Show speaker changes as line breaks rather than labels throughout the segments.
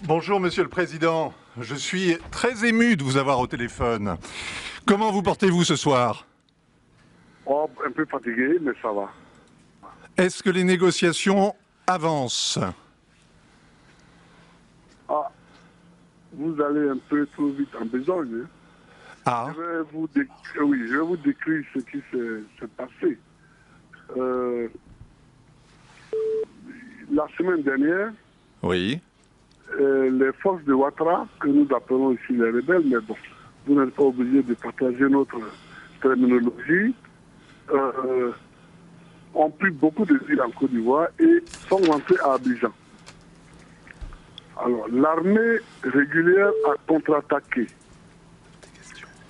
Bonjour Monsieur le Président, je suis très ému de vous avoir au téléphone. Comment vous portez-vous ce soir?
Oh, un peu fatigué, mais ça va.
Est-ce que les négociations avancent?
Ah, vous allez un peu trop vite en besogne. Hein.
Ah,
Oui, je vais vous décrire ce qui s'est passé. La semaine dernière,
oui.
les forces de Ouattara, que nous appelons ici les rebelles, mais bon, vous n'êtes pas obligé de partager notre terminologie, ont pris beaucoup de villes en Côte d'Ivoire et sont rentrés à Abidjan. Alors, l'armée régulière a contre-attaqué.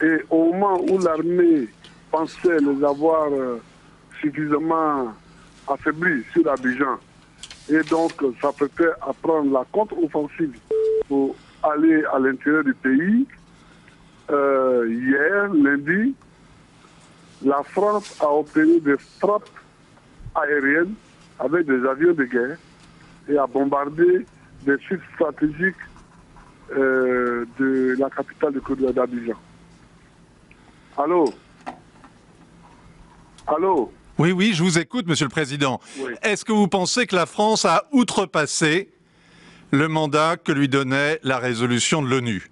Et au moment où l'armée pensait les avoir suffisamment affaiblis sur Abidjan, et donc s'apprêtait à prendre la contre-offensive pour aller à l'intérieur du pays, hier, lundi, la France a opéré des frappes aériennes avec des avions de guerre et a bombardé des sites stratégiques de la capitale de Côte d'Ivoire, d'Abidjan. Allô? Allô?
Oui, oui, je vous écoute, Monsieur le Président.
Oui.
Est-ce que vous pensez que la France a outrepassé le mandat que lui donnait la résolution de l'ONU?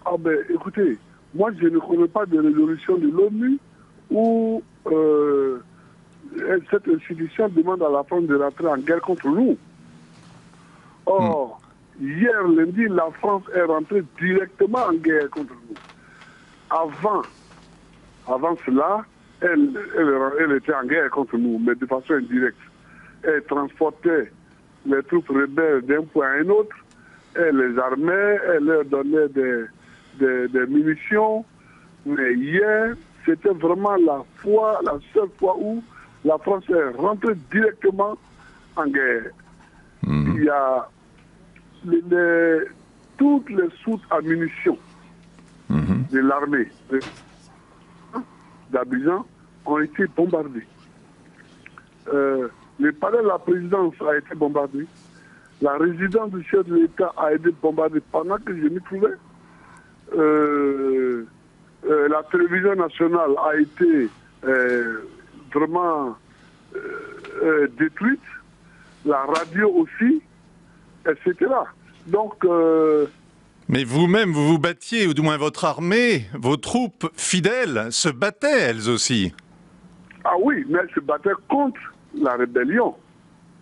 Ah ben, écoutez, moi je ne connais pas de résolution de l'ONU où cette institution demande à la France de rentrer en guerre contre nous. Or, hier lundi, la France est rentrée directement en guerre contre nous. Avant cela, elle était en guerre contre nous, mais de façon indirecte. Elle transportait les troupes rebelles d'un point à un autre, elle les armait, elle leur donnait des munitions. Mais hier, c'était vraiment la seule fois où la France est rentrée directement en guerre. Il y a toutes les soutes à munitions de l'armée d'Abidjan ont été bombardées. Le palais de la présidence a été bombardé. La résidence du chef de l'État a été bombardée pendant que je m'y trouvais. La télévision nationale a été vraiment détruite. La radio aussi, etc. Donc,
Mais vous-même, vous vous battiez, ou du moins votre armée, vos troupes fidèles se battaient elles aussi.
ah oui, mais elles se battaient contre la rébellion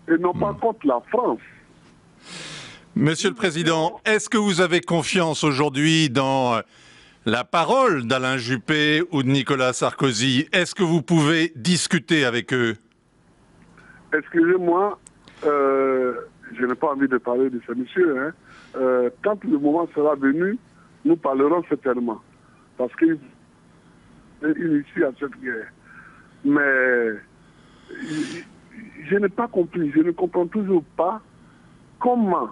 et non pas contre la France.
Monsieur le Président, est-ce que vous avez confiance aujourd'hui dans la parole d'Alain Juppé ou de Nicolas Sarkozy? Est-ce que vous pouvez discuter avec eux?
Excusez-moi, je n'ai pas envie de parler de ce monsieur. Hein. Quand le moment sera venu, nous parlerons certainement. Parce qu'il est initié à cette guerre. Mais je n'ai pas compris, je ne comprends toujours pas comment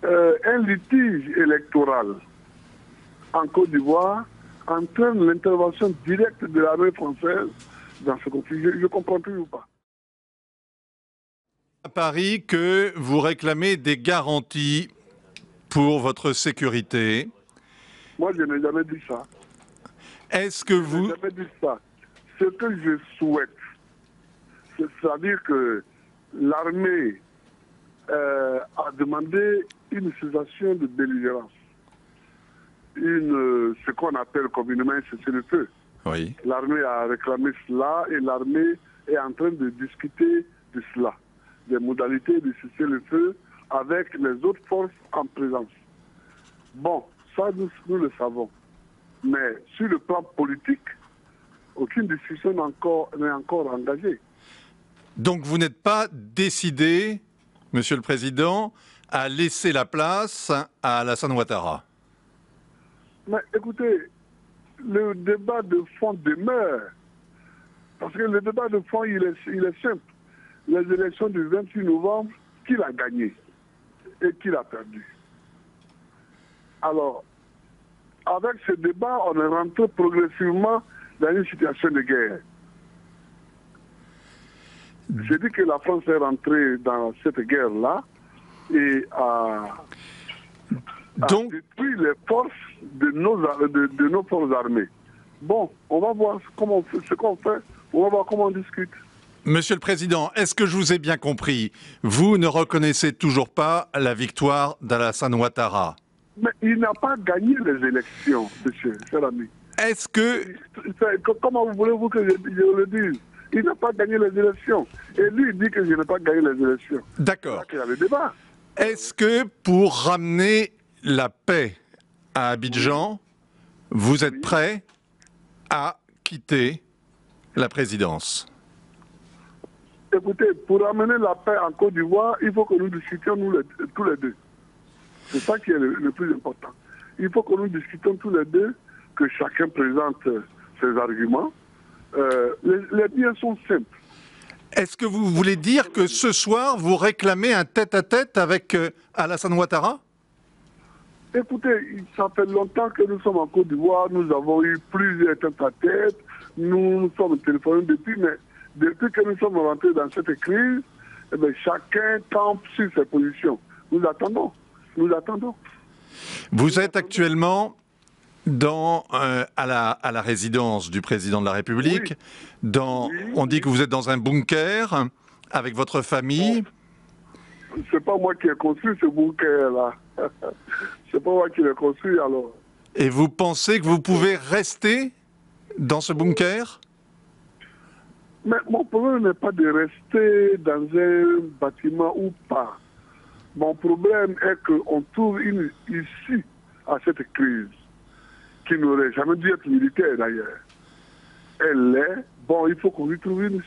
un litige électoral en Côte d'Ivoire entraîne l'intervention directe de l'armée française dans ce conflit. Je ne comprends toujours pas.
À Paris, que vous réclamez des garanties pour votre sécurité.
Moi, je n'ai jamais dit ça.
Est-ce que
Je n'ai
vous...
jamais dit ça. Ce que je souhaite, c'est-à-dire que l'armée a demandé une cessation de belligérance. Ce qu'on appelle communément un cessez-le-feu.
Oui.
L'armée a réclamé cela et l'armée est en train de discuter de cela, des modalités de cessez-le-feu avec les autres forces en présence. Bon, ça nous le savons. Mais sur le plan politique, aucune discussion n'est encore engagée.
Donc vous n'êtes pas décidé, Monsieur le Président, à laisser la place à Alassane Ouattara?
Mais écoutez, le débat de fond demeure. Parce que le débat de fond, il est simple. Les élections du 28 novembre, qui l'a gagné et qui l'a perdu. Alors, avec ce débat, on est rentré progressivement dans une situation de guerre. J'ai dit que la France est rentrée dans cette guerre-là et a détruit les forces de nos forces armées. Bon, on va voir ce qu'on fait, on va voir comment on discute.
Monsieur le Président, est-ce que je vous ai bien compris? Vous ne reconnaissez toujours pas la victoire d'Alassane Ouattara?
Mais il n'a pas gagné les élections, monsieur, cher ami.
Est-ce que...
Comment voulez-vous que je le dise? Il n'a pas gagné les élections. Et lui, il dit que je n'ai pas gagné les élections.
D'accord.
Il y a le débat.
Est-ce que pour ramener la paix à Abidjan, vous êtes prêt à quitter la présidence?
Écoutez, pour amener la paix en Côte d'Ivoire, il faut que nous discutions tous les deux. C'est ça qui est le plus important. Il faut que nous discutions tous les deux, que chacun présente ses arguments. Les biens sont simples.
Est-ce que vous voulez dire que ce soir, vous réclamez un tête-à-tête avec Alassane Ouattara?
Écoutez, ça fait longtemps que nous sommes en Côte d'Ivoire, nous avons eu plusieurs tête-à-tête, nous nous sommes téléphonés depuis, mais depuis que nous sommes rentrés dans cette crise, eh bien, chacun campe sur ses positions. Nous attendons.
Vous êtes actuellement à la résidence du président de la République. On dit que vous êtes dans un bunker avec votre famille.
C'est pas moi qui ai construit ce bunker-là. C'est pas moi qui l'ai construit alors.
Et vous pensez que vous pouvez rester dans ce bunker?
Mais mon problème n'est pas de rester dans un bâtiment ou pas. Mon problème est qu'on trouve une issue à cette crise qui n'aurait jamais dû être militaire d'ailleurs. Elle est, bon, il faut qu'on lui trouve une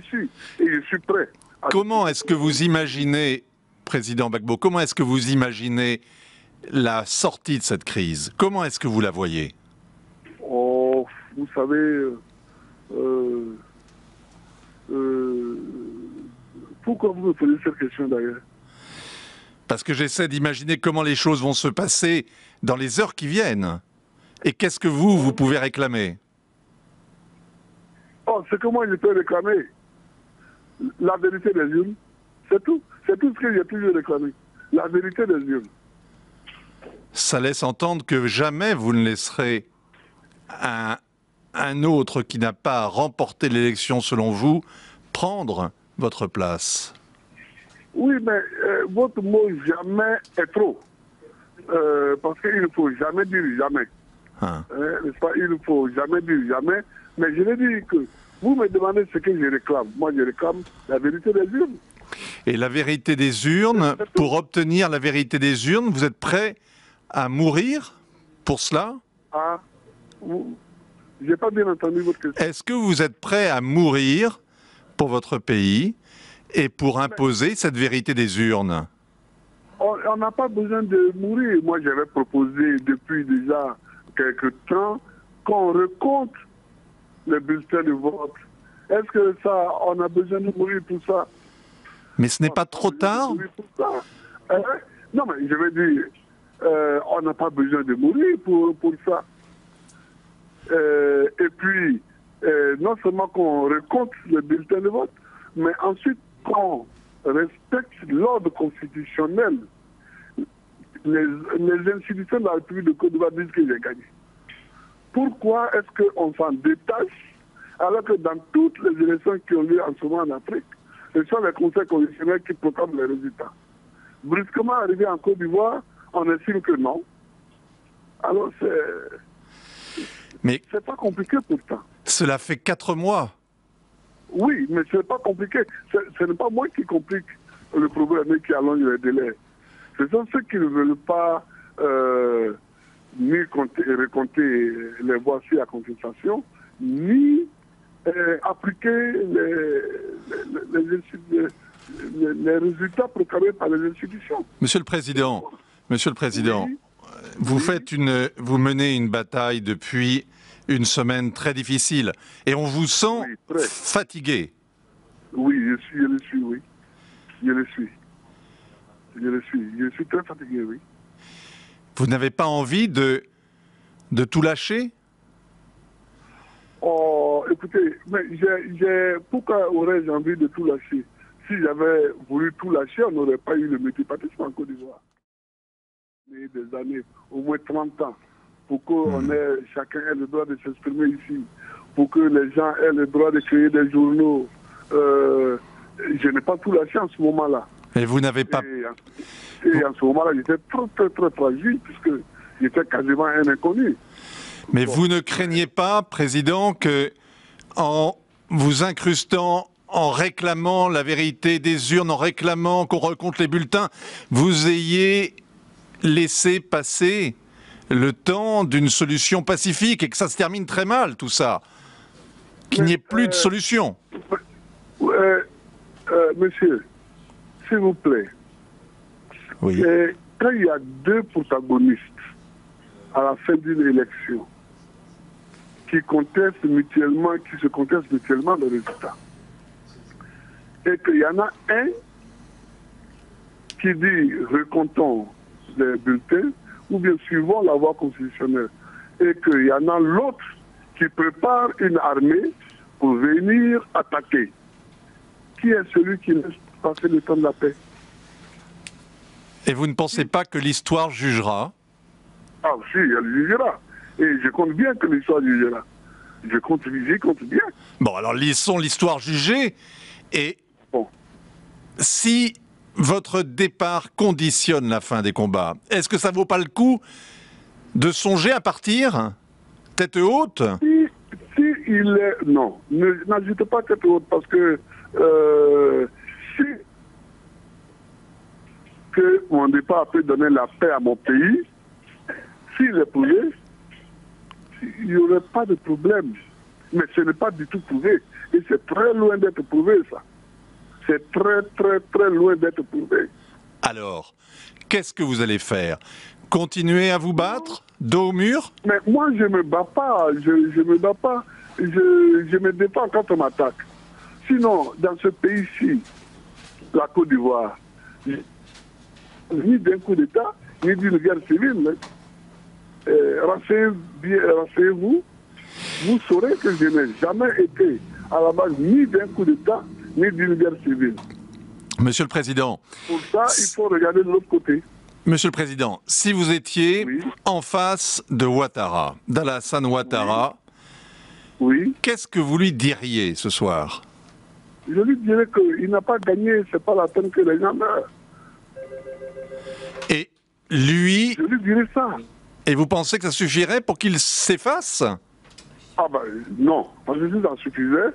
issue. Et je suis prêt.
Comment est-ce que vous imaginez, Président Gbagbo, comment est-ce que vous imaginez la sortie de cette crise? Comment est-ce que vous la voyez?
Oh, vous savez, pourquoi vous me posez cette question d'ailleurs?
Parce que j'essaie d'imaginer comment les choses vont se passer dans les heures qui viennent. Et qu'est-ce que vous pouvez réclamer?
Oh, ce que moi je peux réclamer, la vérité des urnes, c'est tout. C'est tout ce que j'ai toujours réclamé. La vérité des urnes.
Ça laisse entendre que jamais vous ne laisserez un autre qui n'a pas remporté l'élection selon vous prendre votre place.
Oui, mais votre mot jamais est trop. Parce qu'il ne faut jamais dire jamais. N'est-ce pas? Il ne faut jamais dire jamais. Mais je l'ai dit que vous me demandez ce que je réclame. Moi, je réclame la vérité des urnes.
Et la vérité des urnes, pour obtenir la vérité des urnes, vous êtes prêt à mourir pour cela?
Ah, je n'ai pas bien entendu votre question.
Est-ce que vous êtes prêt à mourir pour votre pays et pour imposer cette vérité des urnes?
On n'a pas besoin de mourir. Moi, j'avais proposé depuis déjà quelque temps qu'on recompte les bulletins de vote. Est-ce que ça, on a besoin de mourir pour ça?
Mais ce n'est pas trop tard?
Non, mais je veux dire, on n'a pas besoin de mourir pour ça. Et puis, non seulement qu'on recompte les bulletins de vote, mais ensuite qu'on respecte l'ordre constitutionnel. Les institutions de la République de Côte d'Ivoire disent que j'ai gagné. Pourquoi est-ce qu'on s'en détache alors que dans toutes les élections qui ont lieu en ce moment en Afrique, ce sont les conseils constitutionnels qui proclament les résultats? Brusquement arrivé en Côte d'Ivoire, on estime que non. Alors c'est pas compliqué pourtant.
Cela fait 4 mois.
Oui, mais ce n'est pas compliqué. Ce n'est pas moi qui complique le problème et qui allonge les délais. Ce sont ceux qui ne veulent pas ni recompter les voix sur la contestation, ni appliquer les résultats proclamés par les institutions.
Monsieur le Président, oui. Vous menez une bataille depuis une semaine très difficile et on vous sent fatigué.
Oui, je le suis, oui. Je suis très fatigué, oui.
Vous n'avez pas envie de tout lâcher?
Oh, écoutez, mais pourquoi aurais-je envie de tout lâcher? Si j'avais voulu tout lâcher, on n'aurait pas eu le multipartisme en Côte d'Ivoire. Des années, au moins 30 ans, pour qu'on chacun ait le droit de s'exprimer ici, pour que les gens aient le droit de créer des journaux. Je n'ai pas tout lâché en ce moment-là.
Et vous n'avez pas...
Et en ce moment-là, j'étais très fragile, puisque j'étais quasiment un inconnu.
Mais vous ne craignez pas, Président, que en vous incrustant, en réclamant la vérité des urnes, en réclamant qu'on recompte les bulletins, vous ayez laissé passer le temps d'une solution pacifique et que ça se termine très mal, tout ça? Qu'il n'y ait plus de solution?
Monsieur, s'il vous plaît,
oui.
Quand il y a deux protagonistes à la fin d'une élection qui se contestent mutuellement le résultat, et qu'il y en a un qui dit recomptons les bulletins ou bien suivons la voie constitutionnelle, et qu'il y en a l'autre qui prépare une armée pour venir attaquer. Qui est celui qui laisse passer le temps de la paix?
Et vous ne pensez pas que l'histoire jugera?
Ah si, elle jugera. Et je compte bien que l'histoire jugera. J'y compte bien.
Bon, alors laissons l'histoire juger. Et
bon.
Si votre départ conditionne la fin des combats, est-ce que ça vaut pas le coup de songer à partir tête haute?
Si il est... Non, n'ajoute pas tête haute, parce que si que mon départ peut donner la paix à mon pays, s'il est prouvé, il n'y aurait pas de problème. Mais ce n'est pas du tout prouvé. Et c'est très loin d'être prouvé, ça. C'est très loin d'être prouvé.
Alors, qu'est-ce que vous allez faire? Continuer à vous battre, dos au mur?
Mais moi, je ne me bats pas. Je me bats pas. Je me défends quand on m'attaque. Sinon, dans ce pays-ci, la Côte d'Ivoire, ni d'un coup d'État, ni d'une guerre civile. Renseignez-vous, vous saurez que je n'ai jamais été à la base ni d'un coup d'État, ni d'une guerre civile.
Monsieur le Président.
Pour ça, il faut regarder de l'autre côté.
Monsieur le Président, si vous étiez en face de Ouattara, d'Alassane Ouattara, qu'est-ce que vous lui diriez ce soir?
Je lui dirais qu'il n'a pas gagné, c'est pas la peine que les gens meurent.
Et lui...
Je lui dirais ça.
Et vous pensez que ça suffirait pour qu'il s'efface?
Ah ben non, parce que si ça suffisait,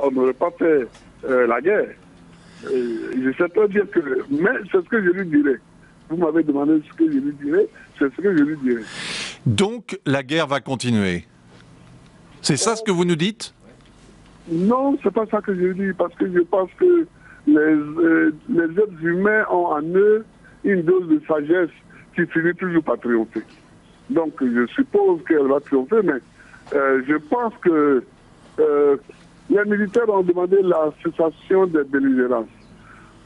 on n'aurait pas fait la guerre. Je sais très bien que... Mais c'est ce que je lui dirais. Vous m'avez demandé ce que je lui dirais, c'est ce que je lui dirais. Donc
la guerre va continuer. C'est ça ce que vous nous dites?
Non, c'est pas ça que je dis, parce que je pense que les êtres humains ont en eux une dose de sagesse qui finit toujours par triompher. Donc je suppose qu'elle va triompher, mais je pense que les militaires ont demandé la cessation des belligérances.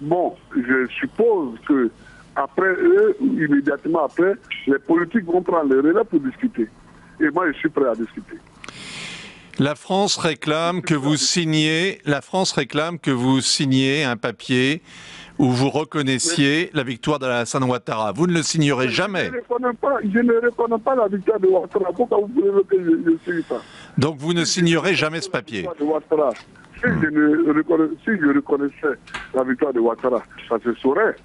Bon, je suppose que après eux, immédiatement après, les politiques vont prendre le relais pour discuter. Et moi, je suis prêt à discuter.
La France réclame que vous signiez un papier où vous reconnaissiez la victoire d'Alassane Ouattara. Vous ne le signerez jamais.
Je ne reconnais pas la victoire de Ouattara. Pourquoi vous voulez que je signe ça?
Donc vous ne signerez jamais ce papier.
Si je reconnaissais la victoire de Ouattara, ça se saurait.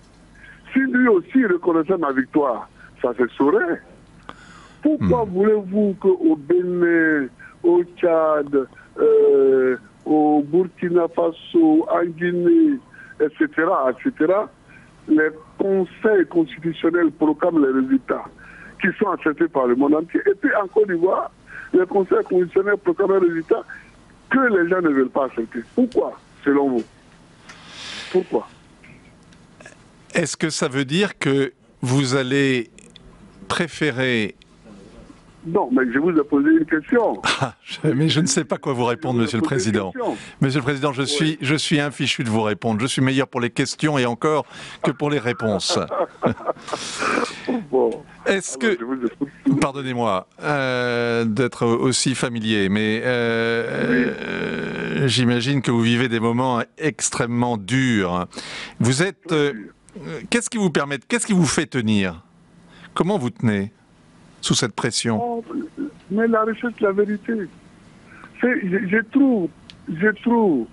Si lui aussi reconnaissait ma victoire, ça se saurait. Pourquoi voulez-vous qu'au Bénin, au Tchad, au Burkina Faso, en Guinée, etc., les conseils constitutionnels proclament les résultats qui sont acceptés par le monde entier? Et puis en Côte d'Ivoire, les conseils constitutionnels proclament les résultats que les gens ne veulent pas accepter. Pourquoi, selon vous? Pourquoi?
Est-ce que ça veut dire que vous allez préférer
Non, mais je vous ai posé une question.
Mais je ne sais pas quoi vous répondre, Monsieur le Président. Monsieur le Président, je suis infichu de vous répondre. Je suis meilleur pour les questions et encore que pour les réponses.
Bon.
Est-ce que... Pardonnez-moi d'être aussi familier, mais j'imagine que vous vivez des moments extrêmement durs. Vous êtes... qu'est-ce qui vous permet, qu'est-ce qui vous fait tenir? Comment vous tenez sous cette pression?
Oh, mais la recherche de la vérité. Je trouve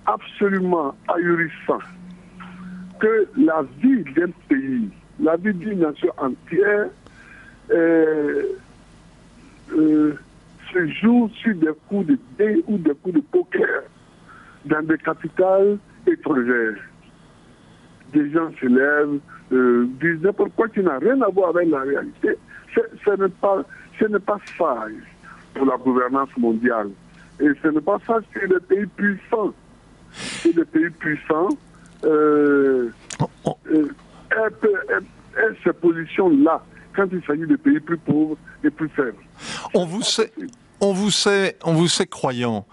absolument ahurissant que la vie d'un pays, la vie d'une nation entière se joue sur des coups de dés ou des coups de poker dans des capitales étrangères. Des gens se lèvent, disent n'importe quoi qui n'a rien à voir avec la réalité. Ce n'est pas sage pour la gouvernance mondiale. Et ce n'est pas sage que les pays puissants. Que les pays puissants aient ces positions-là quand il s'agit de pays plus pauvres et plus faibles.
On vous sait croyant.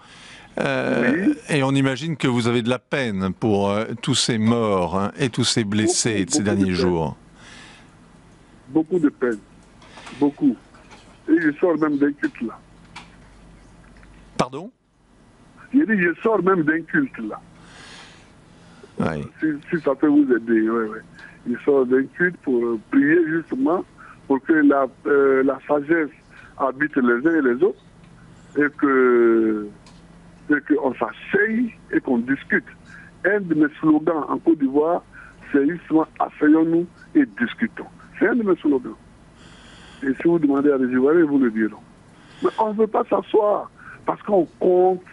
Oui. Et on imagine que vous avez de la peine pour tous ces morts et tous ces blessés de ces derniers jours.
Beaucoup de peine. Beaucoup. Et je sors même d'un culte là.
Pardon?
J'ai dit, je sors même d'un culte là.
Oui.
Si ça peut vous aider, oui. Je sors d'un culte pour prier justement pour que la sagesse habite les uns et les autres et qu'on s'asseye et qu'on discute. Un de mes slogans en Côte d'Ivoire, c'est justement asseyons-nous et discutons. C'est un de mes slogans. Et si vous demandez à des Ivoiriens, ils vous le diront. Mais on ne veut pas s'asseoir parce qu'on compte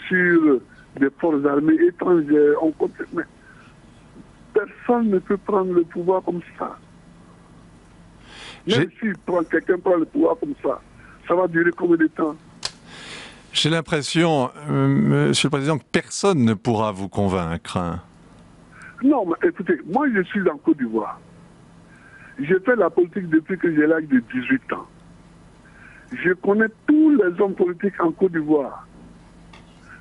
sur des forces armées étrangères. On compte... Mais personne ne peut prendre le pouvoir comme ça. Même si quelqu'un prend le pouvoir comme ça va durer combien de temps?
J'ai l'impression, Monsieur le Président, que personne ne pourra vous convaincre.
Non, mais écoutez, moi je suis en Côte d'Ivoire. J'ai fait la politique depuis que j'ai l'âge de 18 ans. Je connais tous les hommes politiques en Côte d'Ivoire.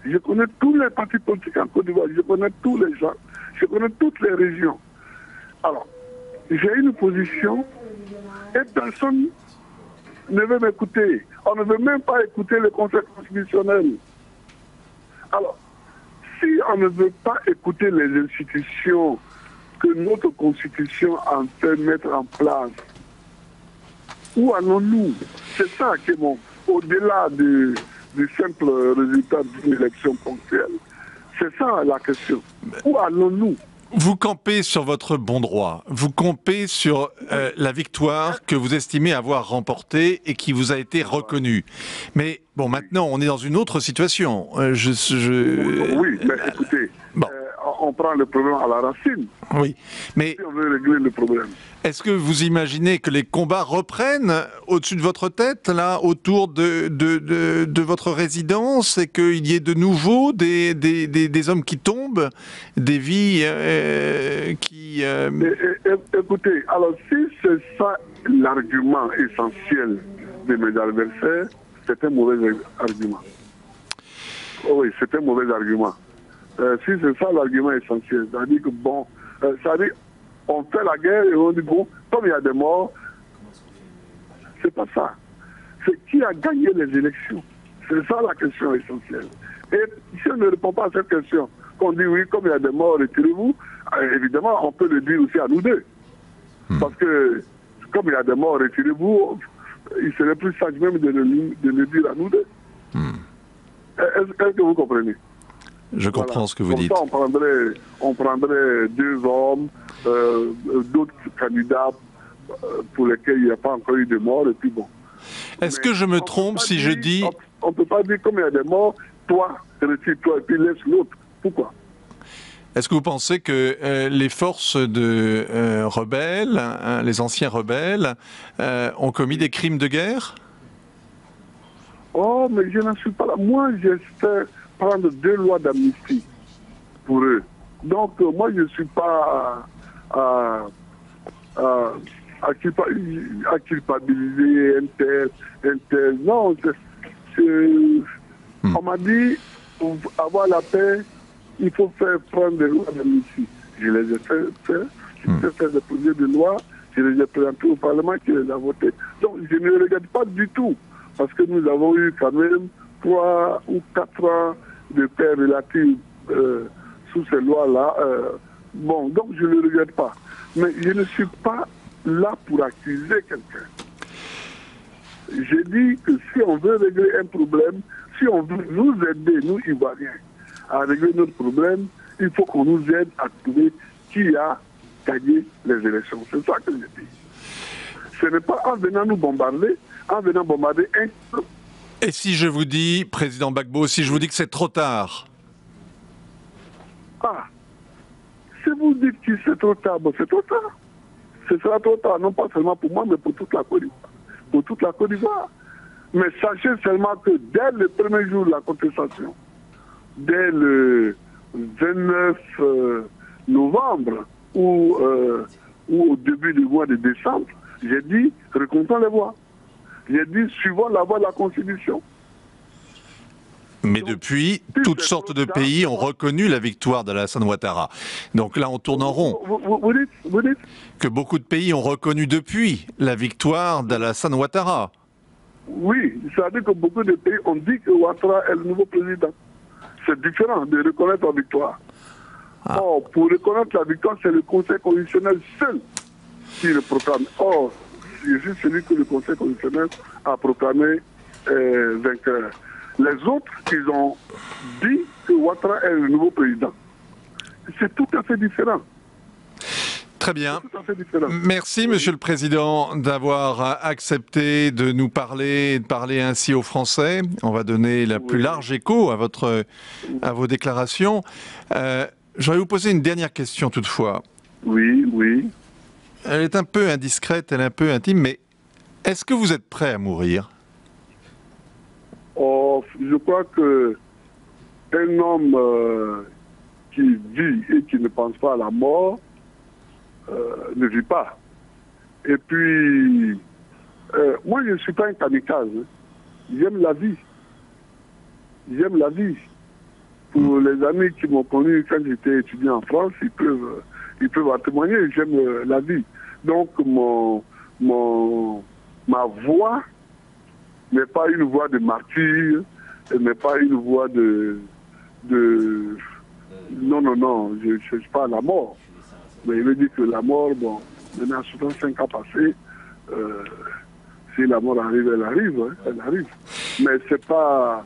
Je connais tous les partis politiques en Côte d'Ivoire. Je connais tous les gens. Je connais toutes les régions. Alors, j'ai une position et personne ne veut m'écouter. On ne veut même pas écouter le Conseil constitutionnel. Alors, si on ne veut pas écouter les institutions que notre Constitution en fait mettre en place, où allons-nous? C'est ça qui est bon. Au-delà du simple résultat d'une élection ponctuelle. C'est ça la question. Où allons-nous?
Vous campez sur votre bon droit. Vous campez sur la victoire que vous estimez avoir remportée et qui vous a été reconnue. Mais bon, maintenant, on est dans une autre situation.
Oui, mais écoutez, bon. On prend le problème à la racine.
Oui, mais...
Si on veut régler le problème.
Est-ce que vous imaginez que les combats reprennent au-dessus de votre tête, là, autour de votre résidence, et qu'il y ait de nouveau des hommes qui tombent, des vies qui...
Écoutez, alors si c'est ça l'argument essentiel de mes adversaires, c'est un mauvais argument. Oh oui, c'est un mauvais argument. Si c'est ça l'argument essentiel, c'est-à-dire que bon, c'est-à-dire on fait la guerre et on dit bon, comme il y a des morts, c'est pas ça. C'est qui a gagné les élections. C'est ça la question essentielle. Et si on ne répond pas à cette question, qu'on dit oui, comme il y a des morts, retirez-vous, évidemment, on peut le dire aussi à nous deux. Parce que comme il y a des morts, retirez-vous, il serait plus sage même de le dire à nous deux. Est-ce que vous comprenez?
Je comprends ce que vous dites.
Ça, on prendrait deux hommes, d'autres candidats pour lesquels il n'y a pas encore eu de mort, et puis bon.
Est-ce que je me trompe si je dis...
On ne peut pas dire comme il y a des morts, toi, retire-toi, et puis laisse l'autre. Pourquoi?
Est-ce que vous pensez que les forces de rebelles, les anciens rebelles, ont commis des crimes de guerre?
Oh, mais je n'en suis pas là. Moi, j'espère prendre 2 lois d'amnistie pour eux. Donc, moi, je ne suis pas à culpabiliser un tel. Non, on m'a dit, pour avoir la paix, il faut faire prendre des lois d'amnistie. Je les ai fait faire. Je fait des projets de loi, je les ai présentés au Parlement qui les a votés. Donc je ne regrette pas du tout, parce que nous avons eu quand même 3 ou 4 ans de paix relative sous ces lois-là. Bon, donc je ne le regrette pas. Mais je ne suis pas là pour accuser quelqu'un. J'ai dit que si on veut régler un problème, si on veut nous aider, nous Ivoiriens, à régler notre problème, il faut qu'on nous aide à trouver qui a gagné les élections. C'est ça que je dis. Ce n'est pas en venant nous bombarder, en venant bombarder un peuple.
Et si je vous dis, Président Gbagbo, si je vous dis que c'est trop tard?
Ah, si vous dites que c'est trop tard, bon, c'est trop tard. Ce sera trop tard, non pas seulement pour moi, mais pour toute la Côte d'Ivoire. Pour toute la Côte d'Ivoire. Mais sachez seulement que dès le premier jour de la contestation, dès le 29 novembre ou au début du mois de décembre, j'ai dit recomptons les voix. J'ai dit suivons la voie de la Constitution.
Mais depuis, toutes sortes de pays ont reconnu la victoire d'Alassane Ouattara. Donc là, on tourne en rond.
Vous dites
que beaucoup de pays ont reconnu depuis la victoire d'Alassane Ouattara.
Oui, c'est-à-dire que beaucoup de pays ont dit que Ouattara est le nouveau président. C'est différent de reconnaître la victoire. Or, pour reconnaître la victoire, c'est le Conseil constitutionnel seul qui le proclame. Or, c'est juste celui que le Conseil constitutionnel a proclamé vainqueur. Les autres, ils ont dit que Ouattara est le nouveau président. C'est tout à fait différent.
Très bien. Merci, Monsieur le Président, d'avoir accepté de nous parler, de parler ainsi aux Français. On va donner la plus large écho à vos déclarations. Je vais vous poser une dernière question toutefois.
Oui.
Elle est un peu indiscrète, elle est un peu intime, mais est-ce que vous êtes prêt à mourir?
Oh, je crois que un homme qui vit et qui ne pense pas à la mort ne vit pas. Et puis, moi je ne suis pas un kamikaze. J'aime la vie. J'aime la vie. Pour les amis qui m'ont connu quand j'étais étudiant en France, ils peuvent en témoigner. J'aime la vie. Donc ma voix n'est pas une voix de martyr, n'est pas une voix de... Non, je ne cherche pas la mort. Mais il veut dire que la mort, bon, maintenant 65 ans passés, si la mort arrive, elle arrive, hein, elle arrive. Mais c'est pas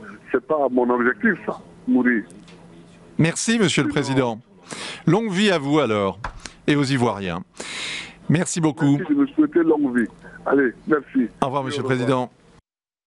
mon objectif, ça, mourir.
Merci, Monsieur le Président. Longue vie à vous alors, et aux Ivoiriens. Merci beaucoup.
Merci de me souhaiter longue vie. Allez, merci.
Au revoir, Monsieur le Président.